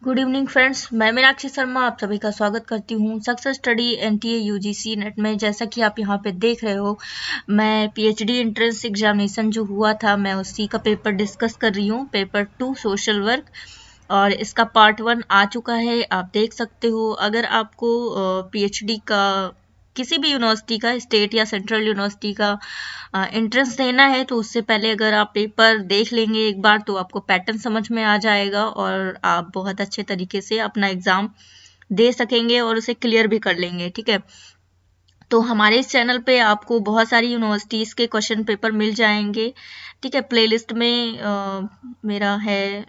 Good evening friends, मैं मीनाक्षी शर्मा आप सभी का स्वागत करती हूँ success study NTA UGC net में। जैसा कि आप यहाँ पे देख रहे हो, मैं पीएचडी एंट्रेंस एग्जामिनेशन जो हुआ था मैं उसी का पेपर डिस्कस कर रही हूँ, पेपर 2 सोशल वर्क। और इसका पार्ट 1 आ चुका है, आप देख सकते हो। अगर आपको पीएचडी का किसी भी यूनिवर्सिटी का, स्टेट या सेंट्रल यूनिवर्सिटी का एंट्रेंस देना है तो उससे पहले अगर आप पेपर देख लेंगे एक बार तो आपको पैटर्न समझ में आ जाएगा और आप बहुत अच्छे तरीके से अपना एग्जाम दे सकेंगे और उसे क्लियर भी कर लेंगे। ठीक है, तो हमारे इस चैनल पे आपको बहुत सारी यूनिवर्सिटीज़ के क्वेश्चन पेपर मिल जाएंगे। ठीक है, प्लेलिस्ट में मेरा है,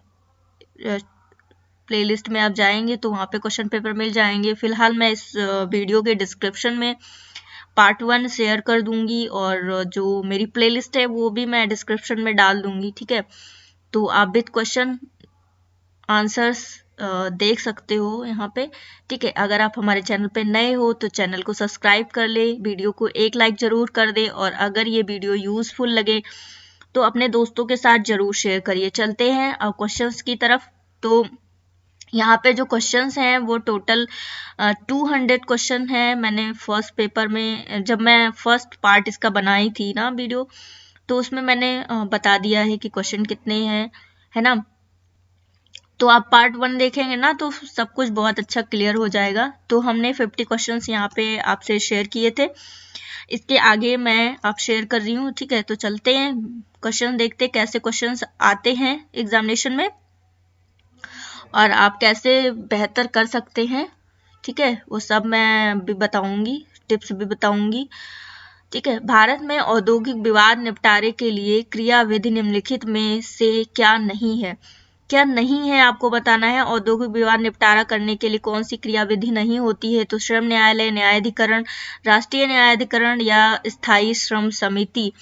प्लेलिस्ट में आप जाएंगे तो वहाँ पे क्वेश्चन पेपर मिल जाएंगे। फिलहाल मैं इस वीडियो के डिस्क्रिप्शन में पार्ट 1 शेयर कर दूंगी और जो मेरी प्लेलिस्ट है वो भी मैं डिस्क्रिप्शन में डाल दूंगी। ठीक है, तो आप विद क्वेश्चन आंसर्स देख सकते हो यहाँ पे। ठीक है, अगर आप हमारे चैनल पे नए हो तो चैनल को सब्सक्राइब कर ले, वीडियो को एक लाइक जरूर कर दे और अगर ये वीडियो यूजफुल लगे तो अपने दोस्तों के साथ जरूर शेयर करिए। चलते हैं अब क्वेश्चंस की तरफ। तो यहाँ पे जो क्वेश्चंस हैं वो टोटल 200 क्वेश्चन है। मैंने फर्स्ट पेपर में, जब मैं फर्स्ट पार्ट इसका बनाई थी ना वीडियो, तो उसमें मैंने बता दिया है कि क्वेश्चन कितने हैं, है ना। तो आप पार्ट 1 देखेंगे ना तो सब कुछ बहुत अच्छा क्लियर हो जाएगा। तो हमने 50 क्वेश्चंस यहाँ पे आपसे शेयर किए थे, इसके आगे मैं आप शेयर कर रही हूँ। ठीक है, तो चलते हैं क्वेश्चन देखते कैसे क्वेश्चंस आते हैं एग्जामिनेशन में और आप कैसे बेहतर कर सकते हैं। ठीक है, वो सब मैं भी बताऊंगी, टिप्स भी बताऊंगी। ठीक है, भारत में औद्योगिक विवाद निपटारे के लिए क्रियाविधि निम्नलिखित में से क्या नहीं है। क्या नहीं है आपको बताना है। औद्योगिक विवाद निपटारा करने के लिए कौन सी क्रियाविधि नहीं होती है। तो श्रम न्यायालय, न्यायाधिकरण, राष्ट्रीय न्यायाधिकरण या स्थायी श्रम समिति।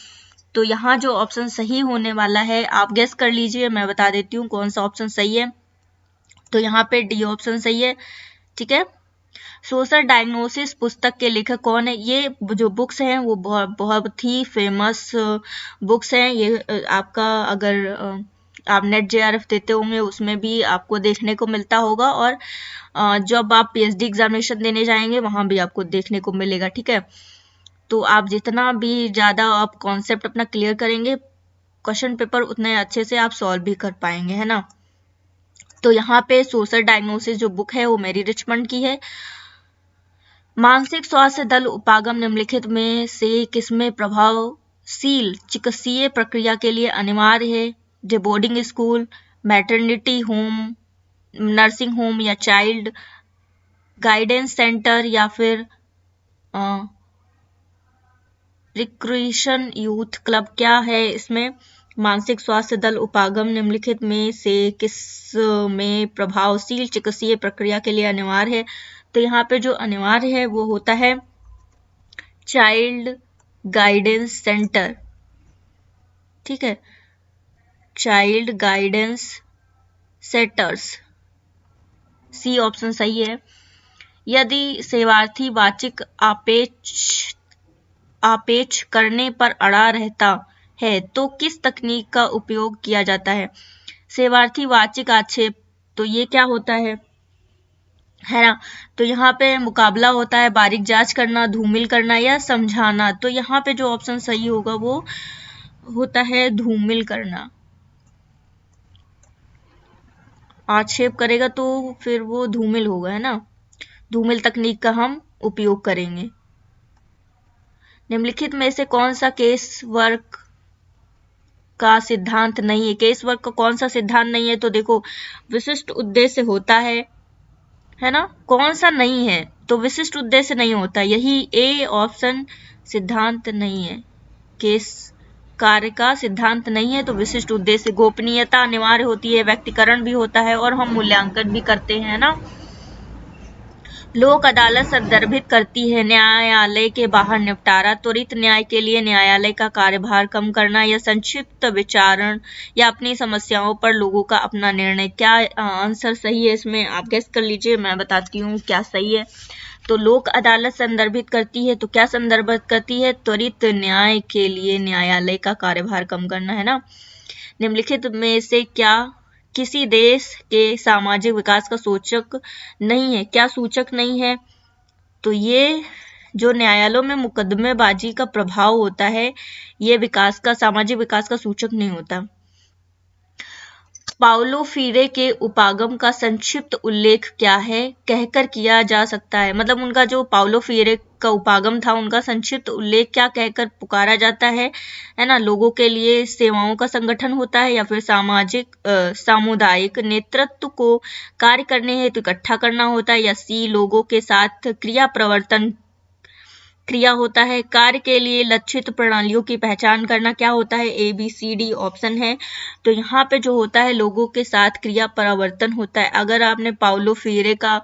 तो यहाँ जो ऑप्शन सही होने वाला है आप गेस कर लीजिए, मैं बता देती हूँ कौन सा ऑप्शन सही है। तो यहाँ पे डी ऑप्शन सही है। ठीक है, सोशल डायग्नोसिस पुस्तक के लेखक कौन है। ये जो बुक्स हैं वो बहुत ही फेमस बुक्स हैं। ये आपका अगर आप नेट जेआरएफ देते होंगे उसमें भी आपको देखने को मिलता होगा और जब आप पीएचडी एग्जामिनेशन देने जाएंगे वहां भी आपको देखने को मिलेगा। ठीक है, तो आप जितना भी ज़्यादा आप कॉन्सेप्ट अपना क्लियर करेंगे, क्वेश्चन पेपर उतने अच्छे से आप सॉल्व भी कर पाएंगे, है ना। तो यहाँ पे सोशल डायग्नोसिस जो बुक है वो मेरी रिचमंड की है। मानसिक स्वास्थ्य दल उपागम निम्नलिखित में से किसमें प्रभावशील चिकित्सीय प्रक्रिया के लिए अनिवार्य है। जो boarding school, maternity home, nursing home या चाइल्ड गाइडेंस सेंटर या फिर रिक्रिएशन यूथ क्लब। क्या है इसमें। मानसिक स्वास्थ्य दल उपागम निम्नलिखित में से किस में प्रभावशील चिकित्सीय प्रक्रिया के लिए अनिवार्य है। तो यहाँ पे जो अनिवार्य है वो होता है चाइल्ड गाइडेंस सेंटर। ठीक है, child guidance centres, C option सही है। यदि सेवार्थी वाचिक आपेक्ष करने पर अड़ा रहता है तो किस तकनीक का उपयोग किया जाता है। सेवार्थी वाचिक आक्षेप, तो ये क्या होता है ना। तो यहाँ पे मुकाबला होता है, बारीक जांच करना, धूमिल करना या समझाना। तो यहाँ पे जो ऑप्शन सही होगा वो होता है धूमिल करना। आक्षेप करेगा तो फिर वो धूमिल होगा, है ना। धूमिल तकनीक का हम उपयोग करेंगे। निम्नलिखित में से कौन सा केस वर्क का सिद्धांत नहीं है। केस वर्क का कौन सा सिद्धांत नहीं है। तो देखो, विशिष्ट उद्देश्य होता है ना। कौन सा नहीं है, तो विशिष्ट उद्देश्य नहीं होता, यही ए ऑप्शन सिद्धांत नहीं है। केस कार्य का सिद्धांत नहीं है तो विशिष्ट उद्देश्य। गोपनीयता अनिवार्य होती है, व्यक्तिकरण भी होता है और हम मूल्यांकन भी करते हैं ना। लोक अदालत संदर्भित करती है न्यायालय के बाहर निपटारा, त्वरित न्याय के लिए न्यायालय का कार्यभार कम करना या संक्षिप्त विचारण या अपनी समस्याओं पर लोगों का अपना निर्णय। क्या आंसर सही है इसमें, आप गेस कर लीजिए, मैं बताती हूँ क्या सही है। तो लोक अदालत संदर्भित करती है, तो क्या संदर्भित करती है, त्वरित न्याय के लिए न्यायालय का कार्यभार कम करना, है ना। निम्नलिखित में से क्या किसी देश के सामाजिक विकास का सूचक नहीं है। क्या सूचक नहीं है? तो ये जो न्यायालयों में मुकदमेबाजी का प्रभाव होता है, ये विकास का, सामाजिक विकास का सूचक नहीं होता। पाउलो फ्रीरे के उपागम का संक्षिप्त उल्लेख क्या है? कहकर किया जा सकता है। मतलब उनका जो पाउलो फ्रीरे का उपागम था, उनका संक्षिप्त उल्लेख क्या कहकर पुकारा जाता है ना? लोगों के लिए सेवाओं का संगठन होता है, या फिर सामुदायिक नेतृत्व को कार्य करने हेतु इकट्ठा करना होता है, या सी लोगों के साथ क्रिया होता है। कार्य के लिए लक्षित प्रणालियों की पहचान करना क्या होता है? ABCD ऑप्शन है। तो यहाँ पे जो होता है लोगों के साथ क्रिया प्रवर्तन होता है। अगर आपने पाउलो फ्रीरे का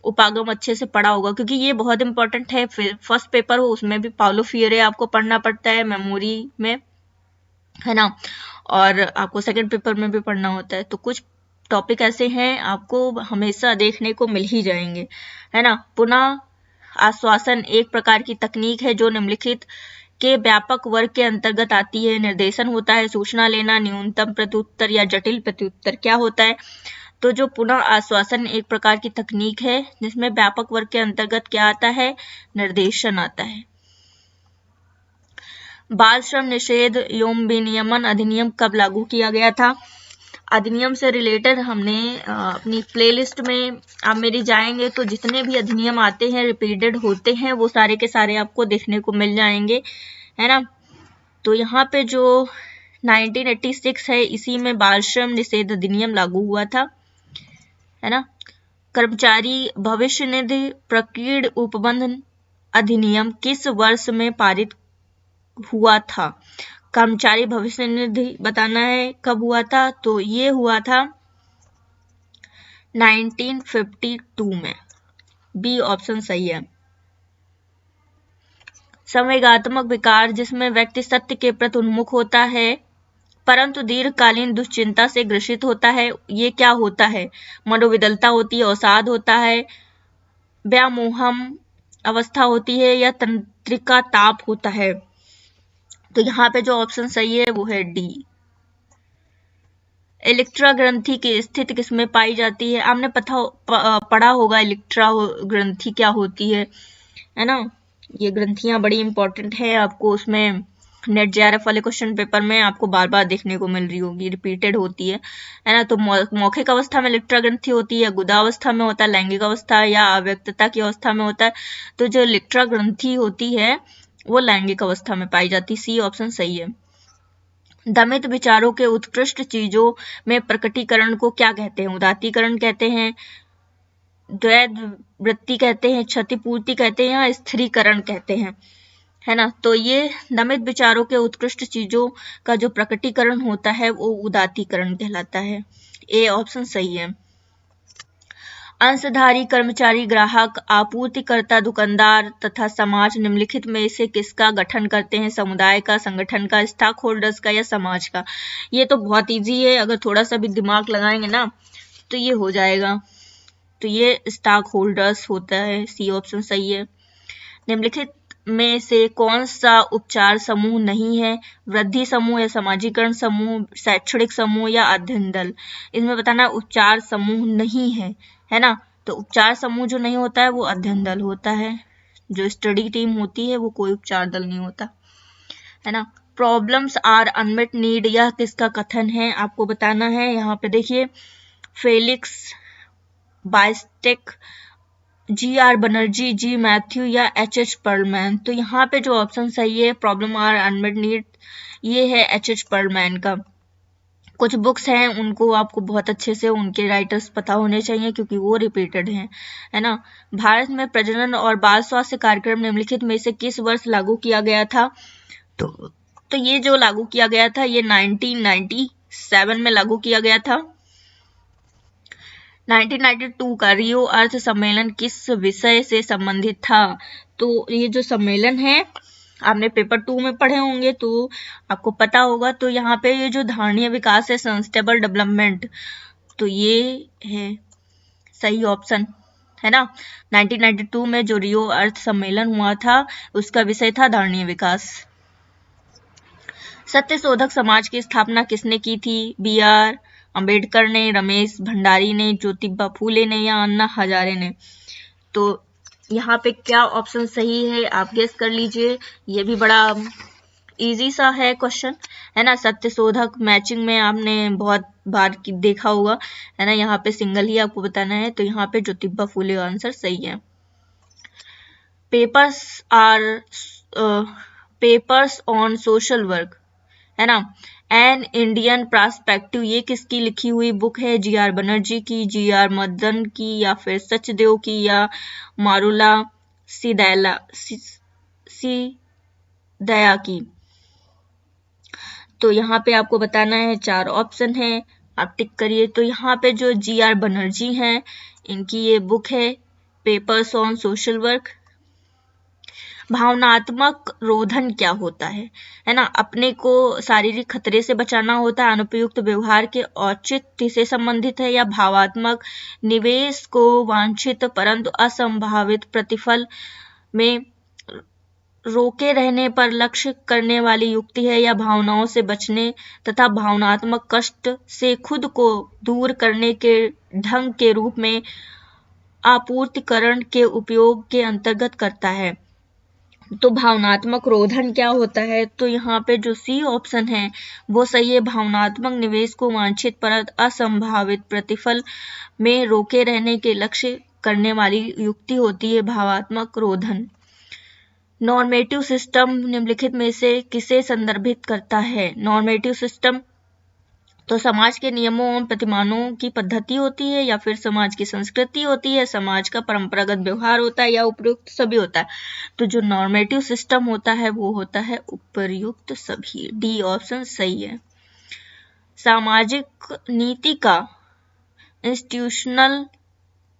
उपागम अच्छे से पढ़ा होगा, क्योंकि ये बहुत इंपॉर्टेंट है, फर्स्ट पेपर हो उसमें भी पाउलो फ्रीरे आपको पढ़ना पड़ता है मेमोरी में, है ना, और आपको सेकंड पेपर में भी पढ़ना होता है। तो कुछ टॉपिक ऐसे हैं आपको हमेशा देखने को मिल ही जाएंगे, है ना। पुनः आश्वासन एक प्रकार की तकनीक है जो निम्नलिखित के व्यापक वर्ग के अंतर्गत आती है। निर्देशन होता है सूचना लेना, न्यूनतम प्रत्युत्तर या जटिल प्रत्युत्तर क्या होता है? तो जो पुनः आश्वासन एक प्रकार की तकनीक है जिसमें व्यापक वर्ग के अंतर्गत क्या आता है? निर्देशन आता है। बाल श्रम निषेध एवं विनियमन अधिनियम कब लागू किया गया था? अधिनियम से रिलेटेड हमने अपनी प्लेलिस्ट में आप मेरी जाएंगे तो जितने भी अधिनियम आते हैं रिपीटेड होते हैं वो सारे के सारे आपको देखने को मिल जाएंगे, है ना। तो यहाँ पे जो 1986 है इसी में बाल श्रम निषेध अधिनियम लागू हुआ था, है ना। कर्मचारी भविष्य निधि प्रकीर्ण उपबंध अधिनियम किस वर्ष में पारित हुआ था? कर्मचारी भविष्य निधि बताना है कब हुआ था, तो ये हुआ था 1952 में। बी ऑप्शन सही है। संवेगात्मक विकार जिसमें व्यक्ति सत्य के प्रति उन्मुख होता है परंतु दीर्घकालीन दुश्चिंता से ग्रसित होता है, ये क्या होता है? मनोविदलता होती है, अवसाद होता है, व्यामोहम अवस्था होती है, या तंत्रिका ताप होता है। तो यहाँ पे जो ऑप्शन सही है वो है डी। इलेक्ट्रा ग्रंथि की स्थिति किसमें पाई जाती है? आपने पढ़ा होगा इलेक्ट्रा ग्रंथि क्या होती है ना। ये ग्रंथियां बड़ी इंपॉर्टेंट है, आपको उसमें नेट JRF वाले क्वेश्चन पेपर में आपको बार बार देखने को मिल रही होगी, रिपीटेड होती है ना। तो मौखिक अवस्था में इलेक्ट्रा ग्रंथि होती है, गुदावस्था में होता है, लैंगिक अवस्था या अव्यक्तता की अवस्था में होता है। तो जो इलेक्ट्रा ग्रंथि होती है वो लैंगिक अवस्था में पाई जाती। सी ऑप्शन सही है। दमित विचारों के उत्कृष्ट चीजों में प्रकटीकरण को क्या कहते हैं? उदात्तीकरण कहते हैं, द्वैध वृत्ति कहते हैं, क्षतिपूर्ति कहते हैं, या स्थिरीकरण कहते हैं, है ना। तो ये दमित विचारों के उत्कृष्ट चीजों का जो प्रकटीकरण होता है वो उदात्तीकरण कहलाता है। ए ऑप्शन सही है। अंशधारी कर्मचारी, ग्राहक, आपूर्तिकर्ता, दुकानदार तथा समाज निम्नलिखित में से किसका गठन करते हैं? समुदाय का, संगठन का, स्टॉक होल्डर्स का, या समाज का? ये तो बहुत इजी है, अगर थोड़ा सा भी दिमाग लगाएंगे ना तो ये हो जाएगा। तो ये स्टॉक होल्डर्स होता है। सी ऑप्शन सही है। निम्नलिखित में से कौन सा उपचार समूह नहीं है? वृद्धि समूह, या समाजीकरण समूह, शैक्षणिक समूह, या अध्ययन दल? इसमें बताना उपचार समूह नहीं है ना। तो उपचार समूह जो नहीं होता है वो अध्ययन दल होता है। जो स्टडी टीम होती है वो कोई उपचार दल नहीं होता, है ना। प्रॉब्लम्स आर अनमेट नीड, यह किसका कथन है? आपको बताना है। यहाँ पे देखिए Felix Biestek, GR Banerjee, G Matthew, या HH पर्लमैन? तो यहाँ पे जो ऑप्शन सही है प्रॉब्लम आर अनमेट नीड ये है HH पर्लमैन का। कुछ बुक्स हैं उनको आपको बहुत अच्छे से उनके राइटर्स पता होने चाहिए क्योंकि वो रिपीटेड हैं, है ना। भारत में प्रजनन और बाल स्वास्थ्य कार्यक्रम निम्नलिखित में से किस वर्ष लागू किया गया था? तो ये जो लागू किया गया था ये 1997 में लागू किया गया था। 1992 का रियो अर्थ सम्मेलन किस विषय से संबंधित था? तो ये जो सम्मेलन है आपने पेपर 2 में पढ़े होंगे तो आपको पता होगा। तो यहाँ पे ये जो धारणीय विकास है, सस्टेनेबल डेवलपमेंट, तो ये है सही ऑप्शन, है ना। 1992 में जो रियो अर्थ सम्मेलन हुआ था उसका विषय था धारणीय विकास। सत्यशोधक समाज की स्थापना किसने की थी? BR अंबेडकर ने, रमेश भंडारी ने, ज्योतिबा फूले ने या अन्ना हजारे ने। तो यहाँ पे क्या ऑप्शन सही है आप गेस कर लीजिए। ये भी बड़ा इजी सा है क्वेश्चन, है ना। सत्यशोधक मैचिंग में आपने बहुत बार देखा होगा, है ना। यहाँ पे सिंगल ही आपको बताना है, तो यहाँ पे ज्योतिबा फूले आंसर सही है। पेपर्स ऑन सोशल वर्क, है ना। एन इंडियन पर्सपेक्टिव, ये किसकी लिखी हुई बुक है? जी.आर. बनर्जी की, जी.आर. मदन की, या फिर सचदेव की, या मारुला सिदया की। तो यहाँ पे आपको बताना है, 4 ऑप्शन है, आप टिक करिए। तो यहाँ पे जो जी.आर. बनर्जी हैं, इनकी ये बुक है पेपर्स ऑन सोशल वर्क। भावनात्मक रोधन क्या होता है ना। अपने को शारीरिक खतरे से बचाना होता है, अनुपयुक्त व्यवहार के औचित्य से संबंधित है, या भावात्मक निवेश को वांछित परंतु असंभावित प्रतिफल में रोके रहने पर लक्ष्य करने वाली युक्ति है, या भावनाओं से बचने तथा भावनात्मक कष्ट से खुद को दूर करने के ढंग के रूप में आपूर्तिकरण के उपयोग के अंतर्गत करता है। तो भावनात्मक रोधन क्या होता है? तो यहाँ पे जो सी ऑप्शन है वो सही है। भावनात्मक निवेश को वांछित परंतु असंभावित प्रतिफल में रोके रहने के लक्ष्य करने वाली युक्ति होती है भावात्मक रोधन। नॉर्मेटिव सिस्टम निम्नलिखित में से किसे संदर्भित करता है? नॉर्मेटिव सिस्टम तो समाज के नियमों एवं प्रतिमानों की पद्धति होती है, या फिर समाज की संस्कृति होती है, समाज का परंपरागत व्यवहार होता है, या उपयुक्त सभी होता है। तो जो नॉर्मेटिव सिस्टम होता है वो होता है उपयुक्त सभी, डी ऑप्शन सही है। सामाजिक नीति का इंस्टीट्यूशनल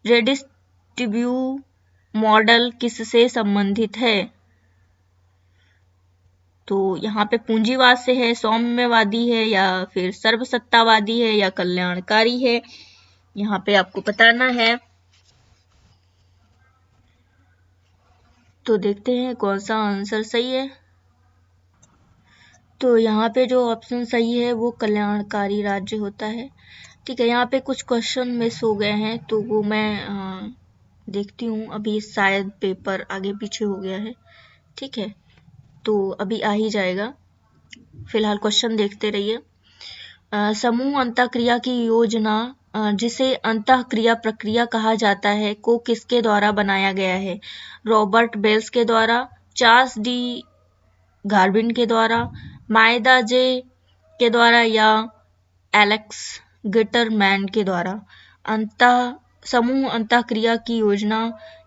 रेडिस्ट्रीब्यूशन मॉडल किससे संबंधित है? तो यहाँ पे पूंजीवाद से है, सौम्यवादी है, या फिर सर्वसत्तावादी है, या कल्याणकारी है। यहाँ पे आपको बताना है। तो देखते हैं कौन सा आंसर सही है। तो यहाँ पे जो ऑप्शन सही है वो कल्याणकारी राज्य होता है। ठीक है, यहाँ पे कुछ क्वेश्चन मिस हो गए हैं, तो वो मैं देखती हूँ। अभी शायद पेपर आगे पीछे हो गया है। ठीक है, तो अभी आ ही जाएगा। फिलहाल क्वेश्चन देखते रहिए। समूह अंतःक्रिया की योजना, जिसे अंतःक्रिया प्रक्रिया कहा जाता है, को किसके द्वारा बनाया गया है? रॉबर्ट बेल्स के द्वारा, चार्ल्स डी गार्विन के द्वारा, मायदा जे के द्वारा, या एलेक्स गिटरमैन के द्वारा। समूह अंतःक्रिया की योजना,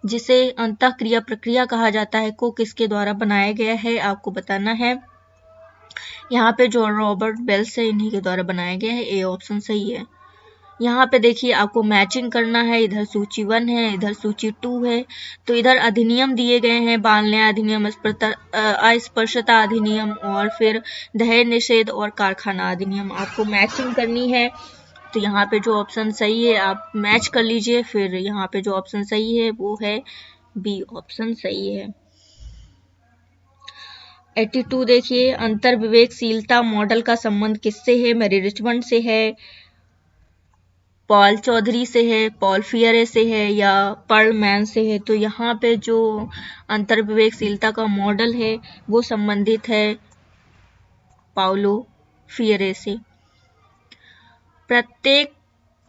जिसे अंतःक्रिया प्रक्रिया कहा जाता है, को किसके द्वारा बनाया गया है? आपको बताना है। यहाँ पे जो रॉबर्ट बेल्स है, इन्हीं के द्वारा बनाया गया है, ए ऑप्शन सही है। यहाँ पे देखिए आपको मैचिंग करना है। इधर सूची 1 है, इधर सूची 2 है। तो इधर अधिनियम दिए गए हैं, बाल न्याय अधिनियम, अस्पृश्यता अधिनियम, और फिर दहेज निषेध और कारखाना अधिनियम। आपको मैचिंग करनी है। तो यहाँ पे जो ऑप्शन सही है आप मैच कर लीजिए। फिर यहाँ पे जो ऑप्शन सही है वो है बी ऑप्शन सही है। 82 देखिए, अंतर विवेकशीलता मॉडल का संबंध किससे है? मैरी रिचमंड से है, पॉल चौधरी से है, पॉल फियरे से है, या पर्लमैन से है। तो यहाँ पे जो अंतर विवेकशीलता का मॉडल है वो संबंधित है पाउलो फियरे से। प्रत्येक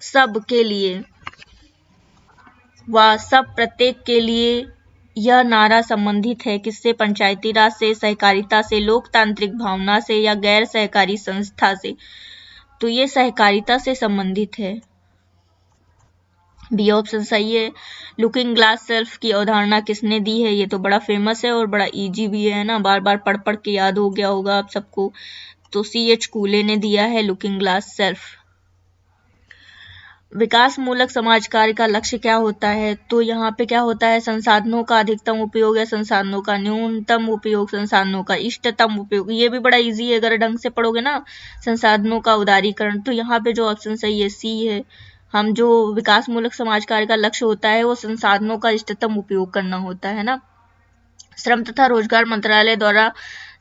सब के लिए व सब प्रत्येक के लिए यह नारा संबंधित है किससे? पंचायती राज से, सहकारिता से, लोकतांत्रिक भावना से, या गैर सहकारी संस्था से। तो ये सहकारिता से संबंधित है, बी ऑप्शन सही है। लुकिंग ग्लास सेल्फ की अवधारणा किसने दी है? ये तो बड़ा फेमस है और बड़ा इजी भी है ना, बार बार पढ़ पढ़ के याद हो गया होगा आप सबको। तो C.H. कूले ने दिया है लुकिंग ग्लास सेल्फ। विकास मूलक समाज कार्य का लक्ष्य क्या होता है? तो यहाँ पे क्या होता है? संसाधनों का अधिकतम उपयोग, या संसाधनों का न्यूनतम उपयोग, संसाधनों का इष्टतम उपयोग। ये भी बड़ा इजी है अगर ढंग से पढ़ोगे ना। संसाधनों का उदारीकरण। तो यहाँ पे जो ऑप्शन सही है सी है। हम जो विकास मूलक समाज कार्य का लक्ष्य होता है वो संसाधनों का इष्टतम उपयोग करना होता है ना। श्रम तथा रोजगार मंत्रालय द्वारा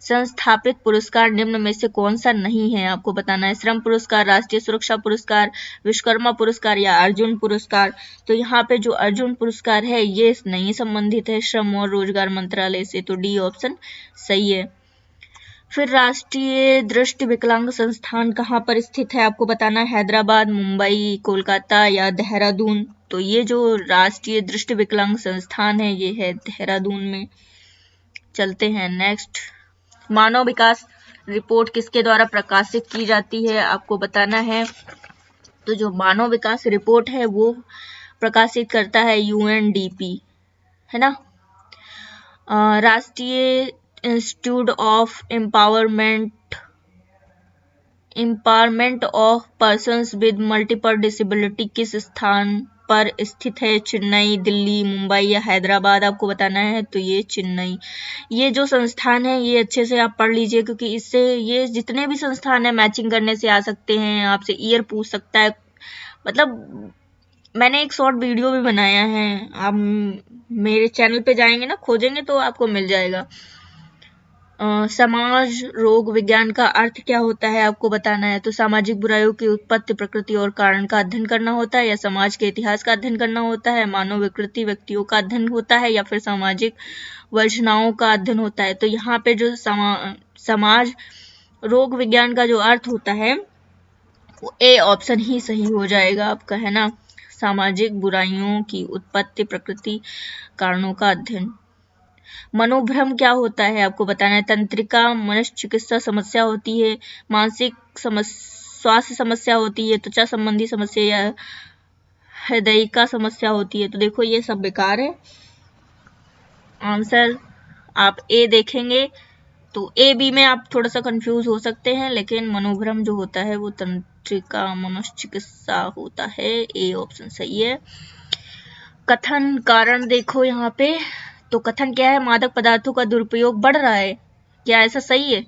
संस्थापित पुरस्कार निम्न में से कौन सा नहीं है, आपको बताना है। श्रम पुरस्कार, राष्ट्रीय सुरक्षा पुरस्कार, विश्वकर्मा पुरस्कार या अर्जुन पुरस्कार। तो यहाँ पे जो अर्जुन पुरस्कार है ये नहीं संबंधित है श्रम और रोजगार मंत्रालय से, तो डी ऑप्शन सही है। फिर राष्ट्रीय दृष्टि विकलांग संस्थान कहाँ पर स्थित है, आपको बताना है। हैदराबाद, मुंबई, कोलकाता या देहरादून। तो ये जो राष्ट्रीय दृष्टि विकलांग संस्थान है ये है देहरादून में। चलते हैं नेक्स्ट। मानव विकास रिपोर्ट किसके द्वारा प्रकाशित की जाती है, आपको बताना है। तो जो मानव विकास रिपोर्ट है वो प्रकाशित करता है यूएनडीपी, है ना। राष्ट्रीय institute of empowerment of persons with multiple disability किस स्थान पर स्थित है, चेन्नई, दिल्ली, मुंबई या हैदराबाद, आपको बताना है। तो ये चेन्नई। ये जो संस्थान है ये अच्छे से आप पढ़ लीजिए, क्योंकि इससे ये जितने भी संस्थान है मैचिंग करने से आ सकते हैं, आपसे ईयर पूछ सकता है। मतलब मैंने एक शॉर्ट वीडियो भी बनाया है, आप मेरे चैनल पे जाएंगे ना, खोजेंगे तो आपको मिल जाएगा। समाज रोग विज्ञान का अर्थ क्या होता है, आपको बताना है। तो सामाजिक बुराइयों की उत्पत्ति, प्रकृति और कारण का अध्ययन करना होता है, या समाज के इतिहास का अध्ययन करना होता है, मानव विकृति व्यक्तियों का अध्ययन होता है, या फिर सामाजिक वर्जनाओं का अध्ययन होता है। तो यहाँ पे जो समाज रोग विज्ञान का जो अर्थ होता है वो ए ऑप्शन ही सही हो जाएगा आपका, है ना। सामाजिक बुराइयों की उत्पत्ति, प्रकृति, कारणों का अध्ययन। मनोभ्रम क्या होता है, आपको बताना है। तंत्रिका, मनुष्य चिकित्सा समस्या होती है, मानसिक स्वास्थ्य समस्या होती है, त्वचा संबंधी समस्या या हृदय का समस्या होती है। तो देखो ये सब बेकार है। आंसर आप ए देखेंगे तो ए बी में आप थोड़ा सा कंफ्यूज हो सकते हैं, लेकिन मनोभ्रम जो होता है वो तंत्रिका मनुष्य चिकित्सा होता है। ए ऑप्शन सही है। कथन कारण देखो यहाँ पे, तो कथन क्या है, मादक पदार्थों का दुरुपयोग बढ़ रहा है, क्या ऐसा सही है।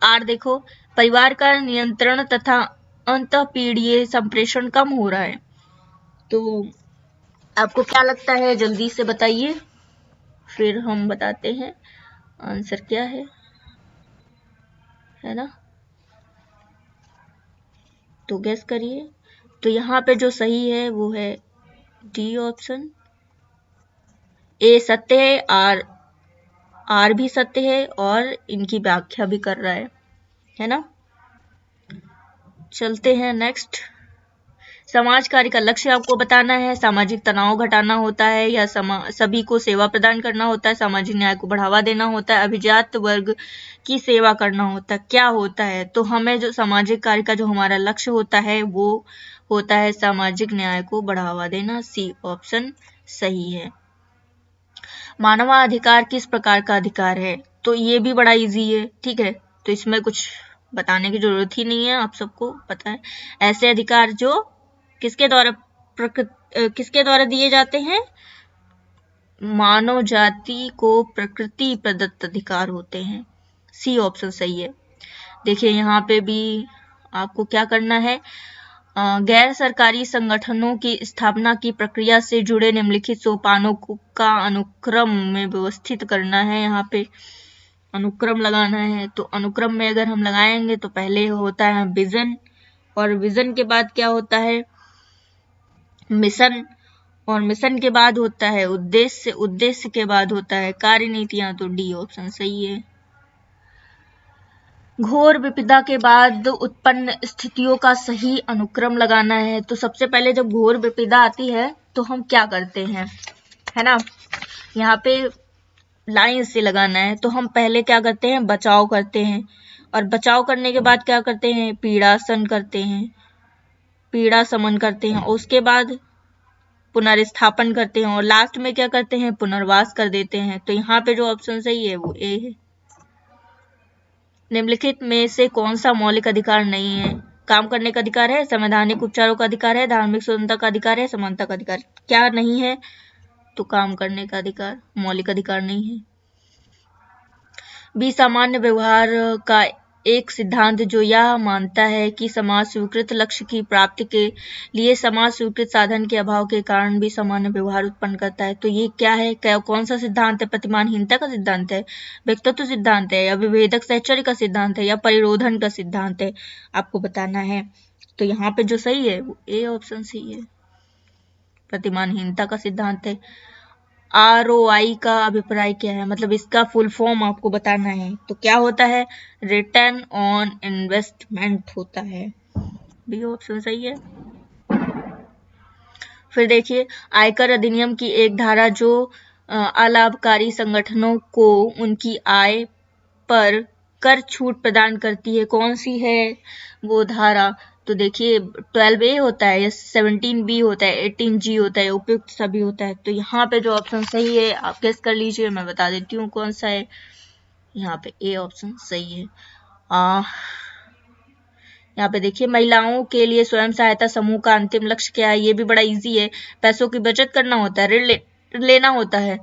आर देखो, परिवार का नियंत्रण तथा अंतःपीड़ीय संप्रेषण कम हो रहा है। तो आपको क्या लगता है, जल्दी से बताइए, फिर हम बताते हैं आंसर क्या है ना। तो गेस करिए। तो यहाँ पे जो सही है वो है डी ऑप्शन। ए सत्य है, आर भी सत्य है, और इनकी व्याख्या भी कर रहा है ना। चलते हैं नेक्स्ट। समाज कार्य का लक्ष्य आपको बताना है। सामाजिक तनाव घटाना होता है, या सभी को सेवा प्रदान करना होता है, सामाजिक न्याय को बढ़ावा देना होता है, अभिजात वर्ग की सेवा करना होता है, क्या होता है। तो हमें जो सामाजिक कार्य का जो हमारा लक्ष्य होता है वो होता है सामाजिक न्याय को बढ़ावा देना। सी ऑप्शन सही है। मानवाधिकार किस प्रकार का अधिकार है, तो ये भी बड़ा इजी है, ठीक है। तो इसमें कुछ बताने की जरूरत ही नहीं है, आप सबको पता है। ऐसे अधिकार जो किसके द्वारा दिए जाते हैं, मानव जाति को प्रकृति प्रदत्त अधिकार होते हैं। सी ऑप्शन सही है। देखिए यहाँ पे भी आपको क्या करना है, गैर सरकारी संगठनों की स्थापना की प्रक्रिया से जुड़े निम्नलिखित सोपानों का अनुक्रम में व्यवस्थित करना है। यहाँ पे अनुक्रम लगाना है, तो अनुक्रम में अगर हम लगाएंगे तो पहले होता है विजन, और विजन के बाद क्या होता है, मिशन, और मिशन के बाद होता है उद्देश्य, उद्देश्य के बाद होता है कार्यनीतियां। तो डी ऑप्शन सही है। घोर विपदा के बाद उत्पन्न स्थितियों का सही अनुक्रम लगाना है। तो सबसे पहले जब घोर विपदा आती है तो हम क्या करते हैं, है ना। यहाँ पे लाइन से लगाना है, तो हम पहले क्या करते हैं, बचाव करते हैं, और बचाव करने के बाद क्या करते हैं, पीड़ासन करते हैं, पीड़ा समन करते हैं, और उसके बाद पुनर्स्थापन करते हैं, और लास्ट में क्या करते हैं, पुनर्वास कर देते हैं। तो यहाँ पे जो ऑप्शन सही है वो ए है। निम्नलिखित में से कौन सा मौलिक अधिकार नहीं है, काम करने का अधिकार है, संवैधानिक उपचारों का अधिकार है, धार्मिक स्वतंत्रता का अधिकार है, समानता का अधिकार। क्या नहीं है, तो काम करने का अधिकार मौलिक अधिकार नहीं है। बी सामान्य व्यवहार का एक सिद्धांत जो यह मानता है कि समाज स्वीकृत लक्ष्य की प्राप्ति के लिए समाज स्वीकृत साधन के अभाव के कारण भी सामान्य व्यवहार उत्पन्न करता है। तो ये क्या है, कौन सा सिद्धांत है? प्रतिमानहीनता का सिद्धांत है, व्यक्तित्व सिद्धांत है, या विभेदक साहचर्य का सिद्धांत है, या परिरोधन का सिद्धांत है, आपको बताना है। तो यहाँ पे जो सही है वो ए ऑप्शन सही है, प्रतिमानहीनता का सिद्धांत है। ROI का अभिप्राय क्या है, मतलब इसका फुल फॉर्म आपको बताना है। तो क्या होता है, रिटर्न ऑन इन्वेस्टमेंट होता है, बी ऑप्शन सही है। फिर देखिए, आयकर अधिनियम की एक धारा जो अलाभकारी संगठनों को उनकी आय पर कर छूट प्रदान करती है, कौन सी है वो धारा? तो देखिए 12A होता है, या 17B होता है, 18G होता है, उपयुक्त सभी होता है। तो यहाँ पे जो ऑप्शन सही है आप गेस कर लीजिए, मैं बता देती हूँ कौन सा है। यहाँ पे ए ऑप्शन सही है। यहाँ पे देखिए, महिलाओं के लिए स्वयं सहायता समूह का अंतिम लक्ष्य क्या है? ये भी बड़ा इजी है, पैसों की बचत करना होता है, ऋण लेना होता है,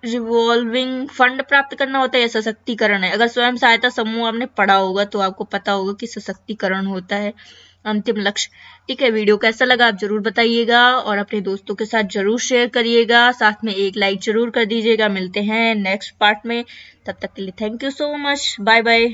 रिवॉल्विंग फंड प्राप्त करना होता है, या सशक्तिकरण है। अगर स्वयं सहायता समूह आपने पढ़ा होगा तो आपको पता होगा कि सशक्तिकरण होता है अंतिम लक्ष्य। ठीक है, वीडियो कैसा लगा आप जरूर बताइएगा, और अपने दोस्तों के साथ जरूर शेयर करिएगा, साथ में एक लाइक जरूर कर दीजिएगा। मिलते हैं नेक्स्ट पार्ट में, तब तक के लिए thank you so much, bye bye.